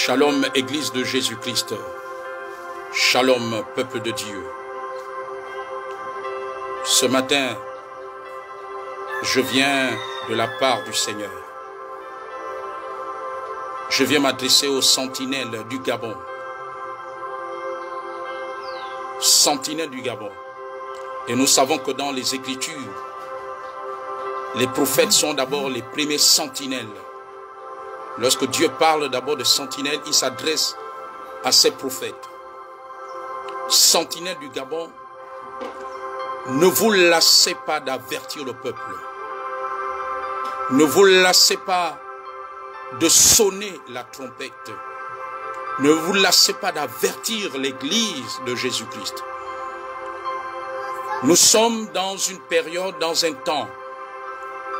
Shalom, Église de Jésus-Christ. Shalom, peuple de Dieu. Ce matin, je viens de la part du Seigneur. Je viens m'adresser aux sentinelles du Gabon. Sentinelles du Gabon. Et nous savons que dans les Écritures, les prophètes sont d'abord les premiers sentinelles. Lorsque Dieu parle d'abord de sentinelles, il s'adresse à ses prophètes. Sentinelles du Gabon, ne vous lassez pas d'avertir le peuple. Ne vous lassez pas de sonner la trompette. Ne vous lassez pas d'avertir l'Église de Jésus-Christ. Nous sommes dans une période, dans un temps,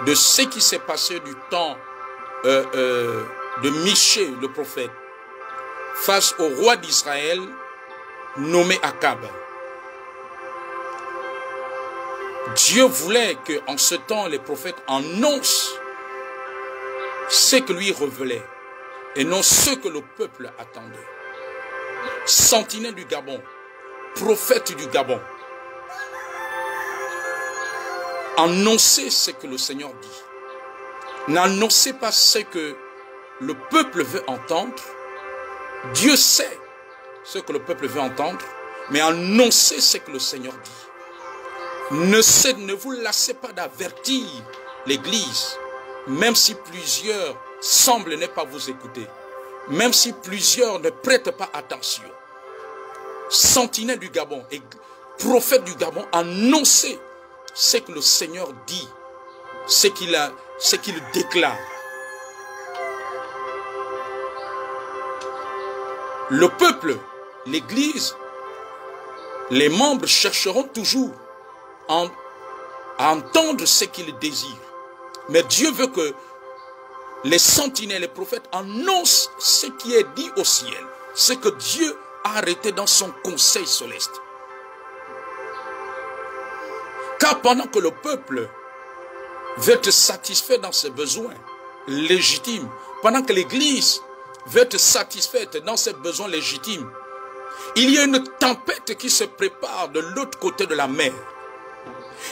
de ce qui s'est passé du temps de Michée, le prophète, face au roi d'Israël, nommé Akab. Dieu voulait qu'en ce temps, les prophètes annoncent ce que lui révélait et non ce que le peuple attendait. Sentinelle du Gabon, prophète du Gabon, annoncez ce que le Seigneur dit. N'annoncez pas ce que le peuple veut entendre. Dieu sait ce que le peuple veut entendre, mais annoncez ce que le Seigneur dit. Ne vous lassez pas d'avertir l'Église, même si plusieurs semblent ne pas vous écouter, même si plusieurs ne prêtent pas attention. Sentinelle du Gabon et prophète du Gabon, annoncez ce que le Seigneur dit, ce qu'il déclare. Le peuple, l'Église, les membres chercheront toujours à entendre ce qu'ils désirent. Mais Dieu veut que les sentinelles, les prophètes annoncent ce qui est dit au ciel, ce que Dieu a arrêté dans son conseil céleste. Car pendant que le peuple veut être satisfait dans ses besoins légitimes, pendant que l'Église veut être satisfaite dans ses besoins légitimes, il y a une tempête qui se prépare de l'autre côté de la mer.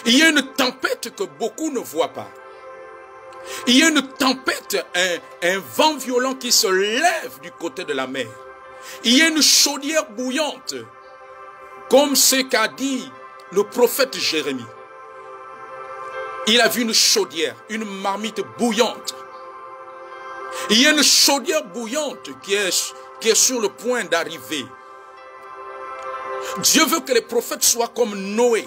Il y a une tempête que beaucoup ne voient pas. Il y a une tempête, un vent violent qui se lève du côté de la mer. Il y a une chaudière bouillante, comme ce qu'a dit le prophète Jérémie. Il a vu une chaudière, une marmite bouillante. Il y a une chaudière bouillante qui est sur le point d'arriver. Dieu veut que les prophètes soient comme Noé.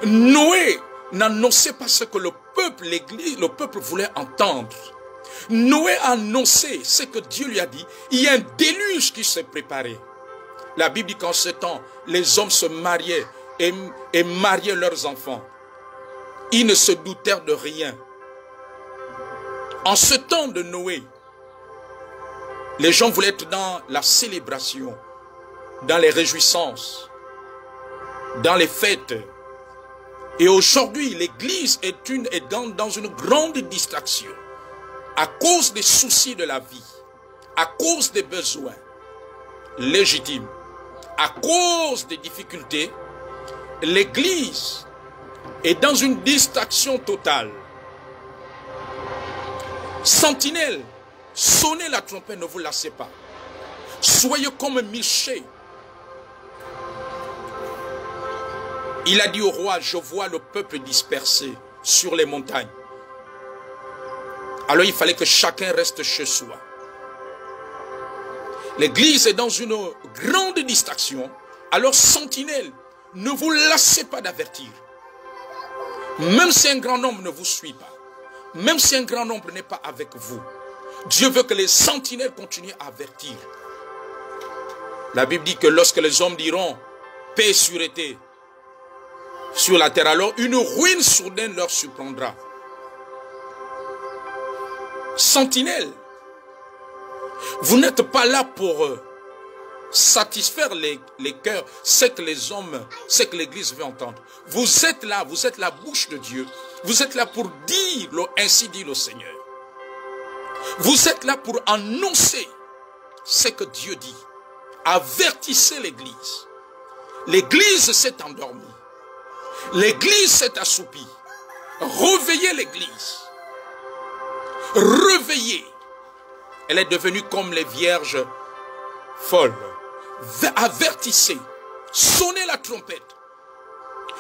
Noé n'annonçait pas ce que le peuple, l'Église, le peuple voulait entendre. Noé a annoncé ce que Dieu lui a dit. Il y a un déluge qui s'est préparé. La Bible dit qu'en ce temps, les hommes se mariaient et mariaient leurs enfants. Ils ne se doutèrent de rien. En ce temps de Noé, les gens voulaient être dans la célébration, dans les réjouissances, dans les fêtes. Et aujourd'hui, l'Église est dans une grande distraction à cause des soucis de la vie, à cause des besoins légitimes, à cause des difficultés. L'Église est dans une distraction totale. Sentinelle, sonnez la trompette, ne vous lassez pas. Soyez comme Michée. Il a dit au roi, je vois le peuple dispersé sur les montagnes. Alors il fallait que chacun reste chez soi. L'Église est dans une grande distraction. Alors sentinelle, ne vous lassez pas d'avertir. Même si un grand nombre ne vous suit pas, même si un grand nombre n'est pas avec vous, Dieu veut que les sentinelles continuent à avertir. La Bible dit que lorsque les hommes diront paix et sûreté sur la terre, alors une ruine soudaine leur surprendra. Sentinelles, vous n'êtes pas là pour satisfaire les cœurs, ce que les hommes, ce que l'Église veut entendre. Vous êtes là, vous êtes la bouche de Dieu. Vous êtes là pour dire, ainsi dit le Seigneur. Vous êtes là pour annoncer ce que Dieu dit. Avertissez l'Église. L'Église s'est endormie. L'Église s'est assoupie. Réveillez l'Église. Réveillez. Elle est devenue comme les vierges folles. Avertissez. Sonnez la trompette.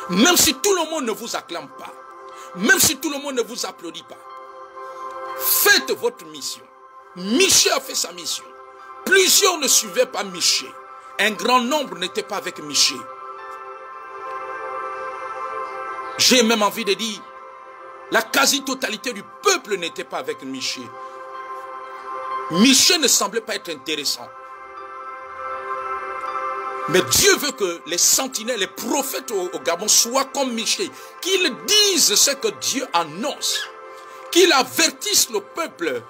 Même si tout le monde ne vous acclame pas. Même si tout le monde ne vous applaudit pas. Faites votre mission. Michée a fait sa mission. Plusieurs ne suivaient pas Michée. Un grand nombre n'était pas avec Michée. J'ai même envie de dire, la quasi-totalité du peuple n'était pas avec Michée. Michée ne semblait pas être intéressant. Mais Dieu veut que les sentinelles, les prophètes au Gabon soient comme Michée, qu'ils disent ce que Dieu annonce, qu'ils avertissent le peuple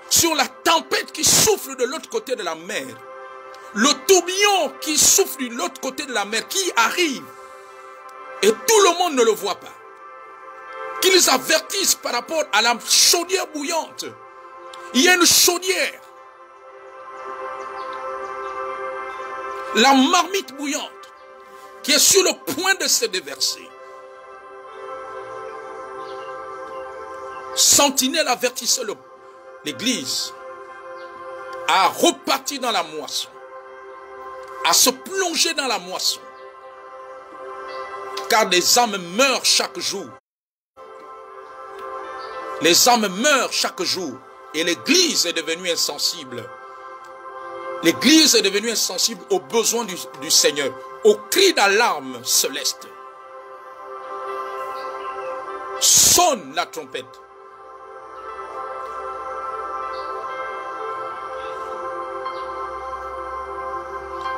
sur la tempête qui souffle de l'autre côté de la mer, le tourbillon qui souffle de l'autre côté de la mer, qui arrive, et tout le monde ne le voit pas. Qu'ils avertissent par rapport à la chaudière bouillante. Il y a une chaudière. La marmite bouillante qui est sur le point de se déverser. Sentinelle avertissait l'Église à repartir dans la moisson, à se plonger dans la moisson. Car des âmes meurent chaque jour. Les âmes meurent chaque jour. Et l'Église est devenue insensible. L'Église est devenue insensible aux besoins du Seigneur, aux cris d'alarme céleste. Sonne la trompette.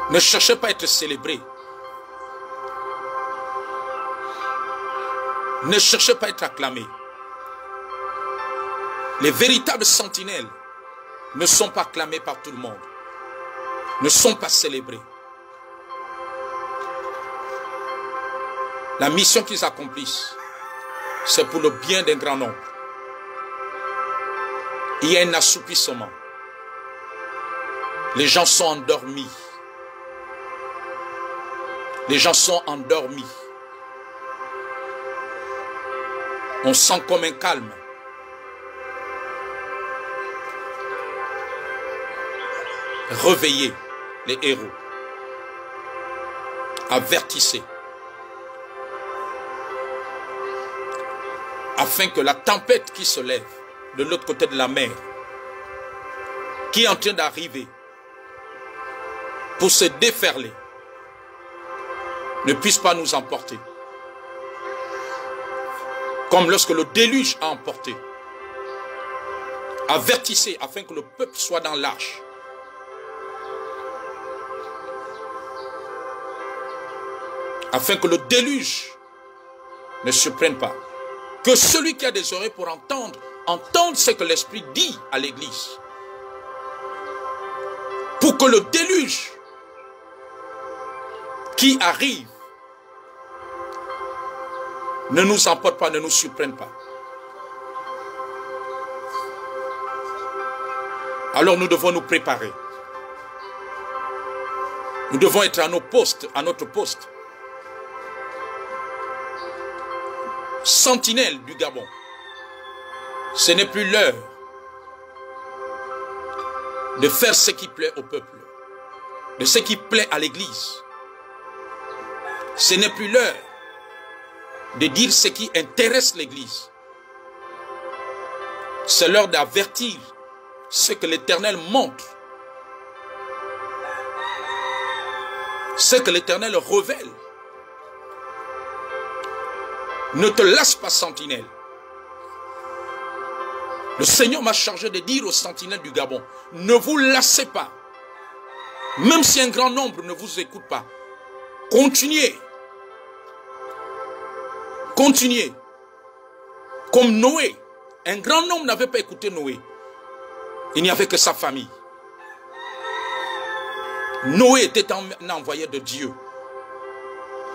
Ne cherchez pas à être célébré. Ne cherchez pas à être acclamé. Les véritables sentinelles ne sont pas acclamés par tout le monde. Ne sont pas célébrés. La mission qu'ils accomplissent, c'est pour le bien d'un grand nombre. Il y a un assoupissement. Les gens sont endormis. Les gens sont endormis. On sent comme un calme. Réveillez les héros. Avertissez. Afin que la tempête qui se lève de l'autre côté de la mer, qui est en train d'arriver pour se déferler, ne puisse pas nous emporter. Comme lorsque le déluge a emporté. Avertissez afin que le peuple soit dans l'arche. Afin que le déluge ne surprenne pas. Que celui qui a des oreilles pour entendre, entende ce que l'Esprit dit à l'Église. Pour que le déluge qui arrive ne nous emporte pas, ne nous surprenne pas. Alors nous devons nous préparer. Nous devons être à nos postes, à notre poste. Sentinelle du Gabon. Ce n'est plus l'heure de faire ce qui plaît au peuple, de ce qui plaît à l'Église. Ce n'est plus l'heure de dire ce qui intéresse l'Église. C'est l'heure d'avertir ce que l'Éternel montre, ce que l'Éternel révèle. Ne te lasse pas, sentinelle. Le Seigneur m'a chargé de dire aux sentinelles du Gabon, ne vous lassez pas. Même si un grand nombre ne vous écoute pas, continuez. Continuez. Comme Noé. Un grand nombre n'avait pas écouté Noé. Il n'y avait que sa famille. Noé était un envoyé de Dieu.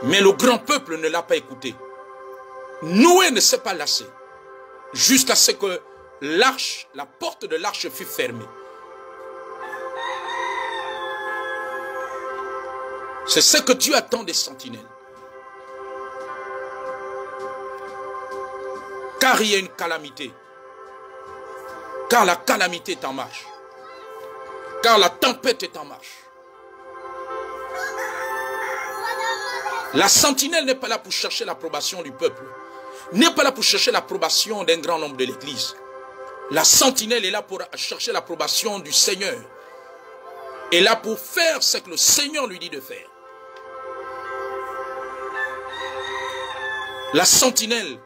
Mais le grand peuple ne l'a pas écouté. Noé ne s'est pas lassé. Jusqu'à ce que l'arche, la porte de l'arche fut fermée. C'est ce que Dieu attend des sentinelles. Car il y a une calamité. Car la calamité est en marche. Car la tempête est en marche. La sentinelle n'est pas là pour chercher l'approbation du peuple. N'est pas là pour chercher l'approbation d'un grand nombre de l'Église. La sentinelle est là pour chercher l'approbation du Seigneur. Est là pour faire ce que le Seigneur lui dit de faire. La sentinelle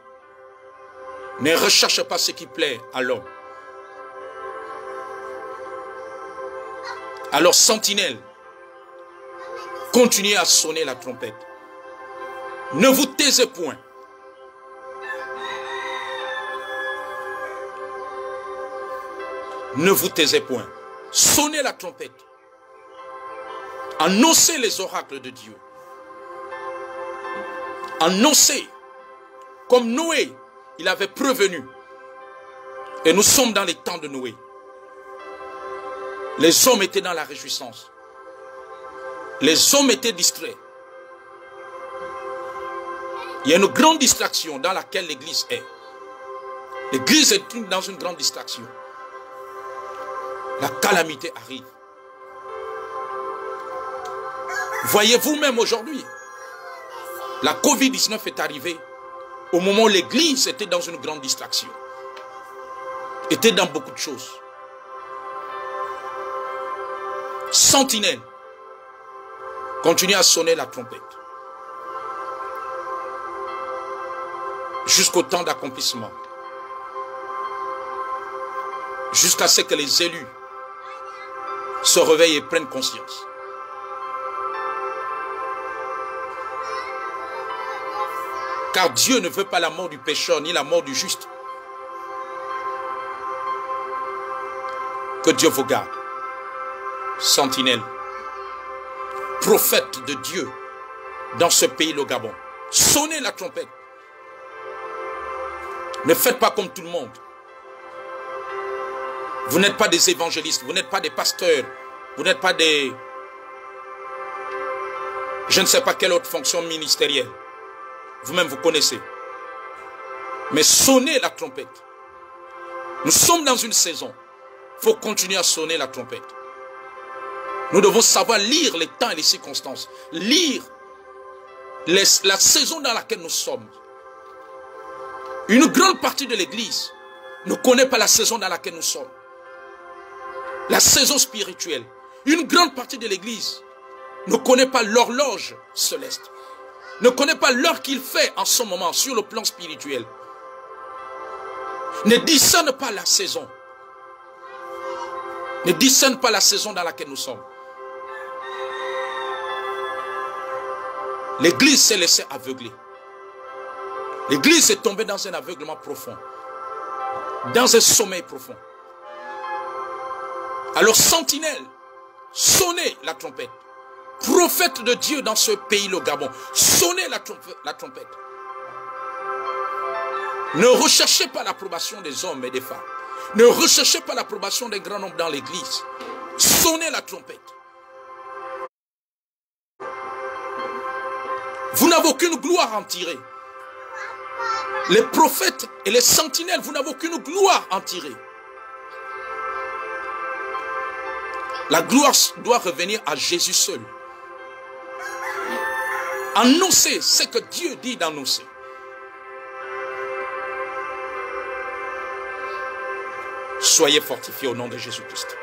ne recherche pas ce qui plaît à l'homme. Alors, sentinelle, continuez à sonner la trompette. Ne vous taisez point. Ne vous taisez point. Sonnez la trompette. Annoncez les oracles de Dieu. Annoncez. Comme Noé, il avait prévenu. Et nous sommes dans les temps de Noé. Les hommes étaient dans la réjouissance. Les hommes étaient distraits. Il y a une grande distraction dans laquelle l'Église est. L'Église est dans une grande distraction. La calamité arrive. Voyez-vous même aujourd'hui, la Covid-19 est arrivée au moment où l'Église était dans une grande distraction. Était dans beaucoup de choses. Sentinelle, continuez à sonner la trompette. Jusqu'au temps d'accomplissement. Jusqu'à ce que les élus se réveillent et prennent conscience. Car Dieu ne veut pas la mort du pécheur ni la mort du juste. Que Dieu vous garde. Sentinelle, prophète de Dieu dans ce pays, le Gabon. Sonnez la trompette. Ne faites pas comme tout le monde. Vous n'êtes pas des évangélistes, vous n'êtes pas des pasteurs, vous n'êtes pas des... Je ne sais pas quelle autre fonction ministérielle. Vous-même vous connaissez. Mais sonnez la trompette. Nous sommes dans une saison. Il faut continuer à sonner la trompette. Nous devons savoir lire les temps et les circonstances. Lire la saison dans laquelle nous sommes. Une grande partie de l'Église ne connaît pas la saison dans laquelle nous sommes. La saison spirituelle. Une grande partie de l'Église ne connaît pas l'horloge céleste. Ne connaît pas l'heure qu'il fait en ce moment sur le plan spirituel. Ne discerne pas la saison. Ne discerne pas la saison dans laquelle nous sommes. L'Église s'est laissée aveugler. L'Église est tombée dans un aveuglement profond. Dans un sommeil profond. Alors, sentinelle, sonnez la trompette. Prophète de Dieu dans ce pays, le Gabon, sonnez la trompette. Ne recherchez pas l'approbation des hommes et des femmes. Ne recherchez pas l'approbation des grands nombres dans l'Église. Sonnez la trompette. Vous n'avez aucune gloire à en tirer. Les prophètes et les sentinelles, vous n'avez aucune gloire à en tirer. La gloire doit revenir à Jésus seul. Annoncez ce que Dieu dit d'annoncer. Soyez fortifiés au nom de Jésus-Christ.